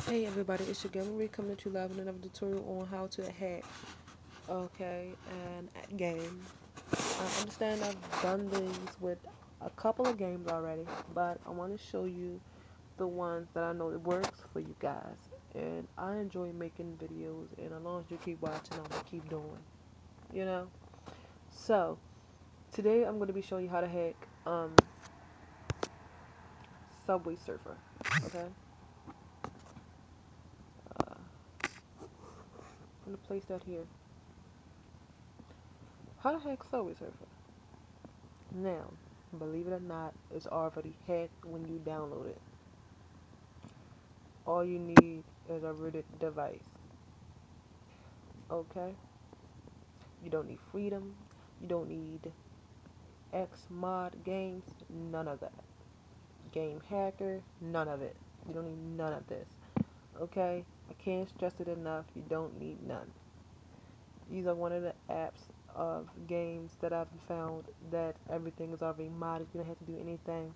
Hey everybody, it's your girl Marie coming at you live with another tutorial on how to hack, and game. I understand I've done these with a couple of games already, but I want to show you the ones that I know that works for you guys. And I enjoy making videos, and as long as you keep watching, I'm gonna keep doing, you know? So, today I'm gonna be showing you how to hack, Subway Surfer, okay? I'm gonna place that here. How to hack Subway Surfer. Now, believe it or not, it's already hacked when you download it. All you need is a rooted device. Okay? You don't need Freedom. You don't need Xmod games. None of that. Game Hacker. None of it. You don't need none of this. Okay? I can't stress it enough. You don't need none. These are one of the apps of games that I've found that everything is already modded. You don't have to do anything.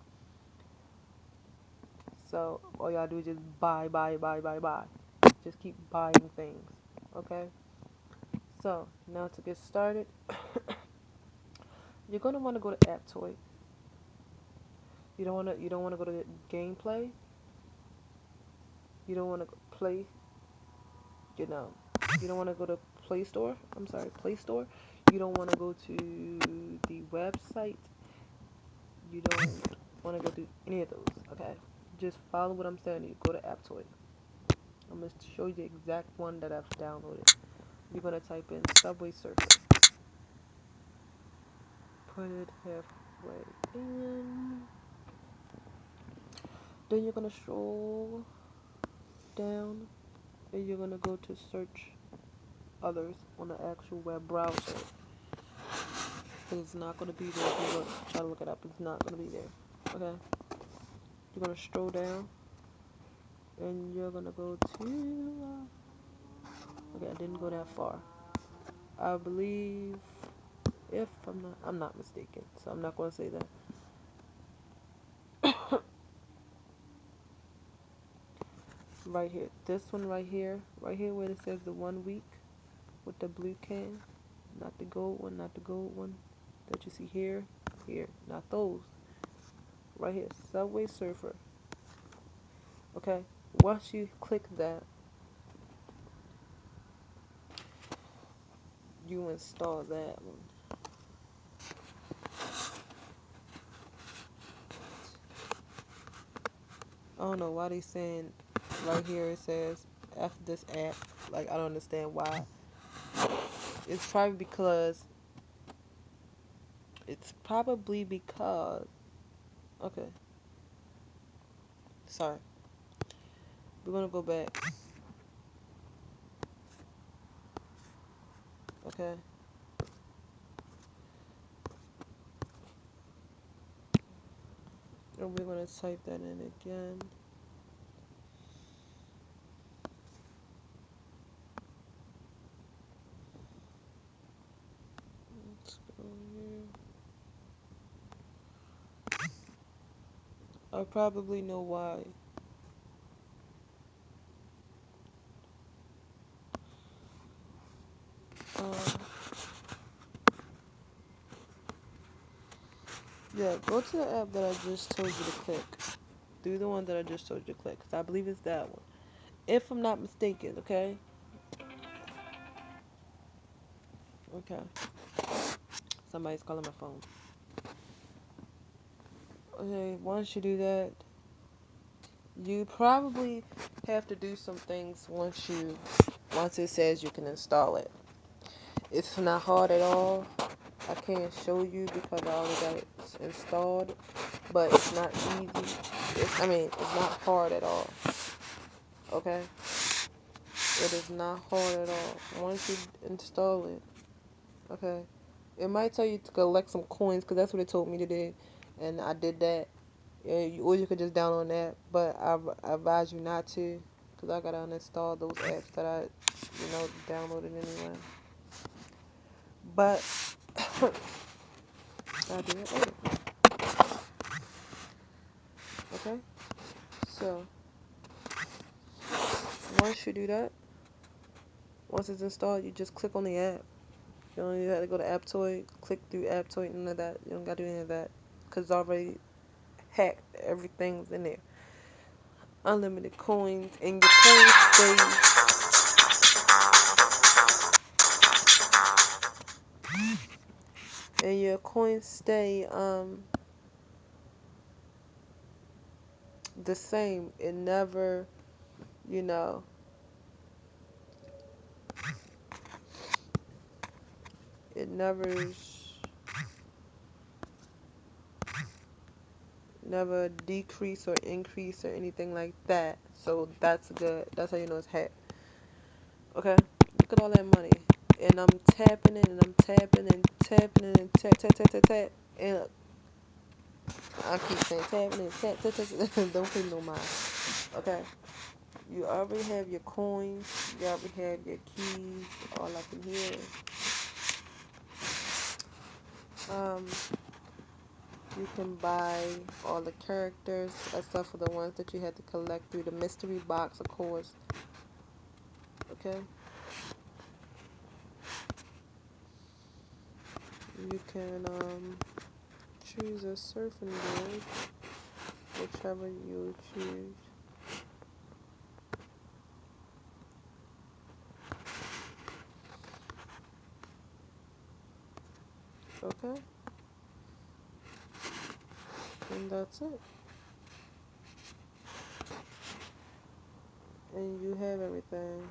So all y'all do is just buy, buy, buy, buy, buy. Just keep buying things. Okay? So now to get started, you're gonna want to go to App Toy. You don't wanna go to gameplay. You don't wanna play you know you don't wanna go to Play Store. I'm sorry, Play Store. You don't wanna go to the website. You don't wanna go to any of those, okay? Just follow what I'm saying. You go to App Toy. I'm gonna show you the exact one that I've downloaded. You're gonna type in Subway Surfer. Put it halfway in. Then you're gonna scroll down and you're gonna go to search others on the actual web browser. It's not gonna be there if you try to look it up. It's not gonna be there. Okay. You're gonna scroll down and you're gonna go to. Okay, I didn't go that far. I believe, if I'm not mistaken. So I'm not gonna say that. Right here, this one right here where it says the 1 week with the blue can, not the gold one, not the gold one that you see here, not those. Right here, Subway Surfer. Okay, once you click that, you install that one. I don't know why they saying right here it says after this app. Like, I don't understand why. It's probably because. It's probably because. Okay, sorry. We're gonna go back. Okay. And we're gonna type that in again. Let's go here. I probably know why. Um, yeah, go to the app that I just told you to click. Do the one that I just told you to click, 'cause I believe it's that one. If I'm not mistaken, okay? Okay. Somebody's calling my phone. Okay, once you do that, you probably have to do some things once it says you can install it. It's not hard at all. I can't show you because I already got it installed, but it's not easy. It's not hard at all. Okay? It is not hard at all. Once you install it, okay? It might tell you to collect some coins because that's what it told me to do, and I did that. Or you could just download that, but I advise you not to because I gotta uninstall those apps that I, downloaded anyway. But I'll do it later. Okay? So, once you do that, once it's installed, you just click on the app. You don't even have to go to AppToy, click through AppToy, none of that. You don't got to do any of that because it's already hacked. Everything's in there. Unlimited coins, and your coins stay the same. It never, you know, it never decrease or increase or anything like that. So that's good. That's how you know it's hacked. Okay, look at all that money, and I'm tapping it, and I'm tapping and tapping it, and tap tap tap tap tap, and I keep saying tapping and tap tap tap. Don't pay no mind. Okay, you already have your coins. You already have your keys all up in here. Um, you can buy all the characters except for the ones that you had to collect through the mystery box, of course. Okay. You can choose a surfing board, whichever you choose. Okay. And that's it. And you have everything.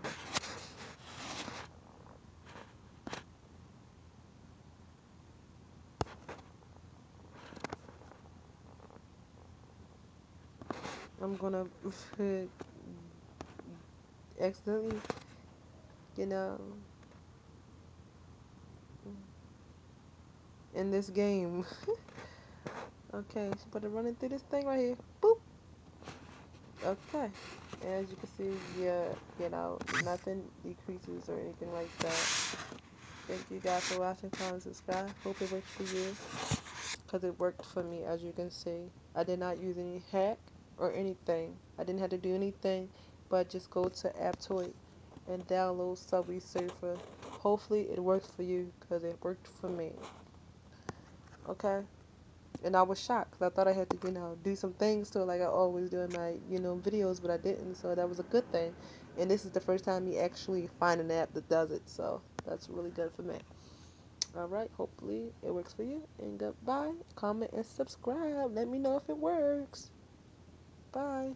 I'm gonna accidentally, you know, in this game. Okay, so put it running through this thing right here. Boop. Okay. As you can see, yeah, nothing decreases or anything like that. Thank you guys for watching, comment, subscribe. Hope it works for you, because it worked for me, as you can see. I did not use any hack or anything. I didn't have to do anything but just go to AppToy and download Subway Surfer. Hopefully it worked for you, because it worked for me. Okay? And I was shocked, because I thought I had to, do some things to it like I always do in my, videos, but I didn't, so that was a good thing. And this is the first time me actually find an app that does it, so that's really good for me. Alright, hopefully it works for you, and goodbye. Comment and subscribe. Let me know if it works. Bye.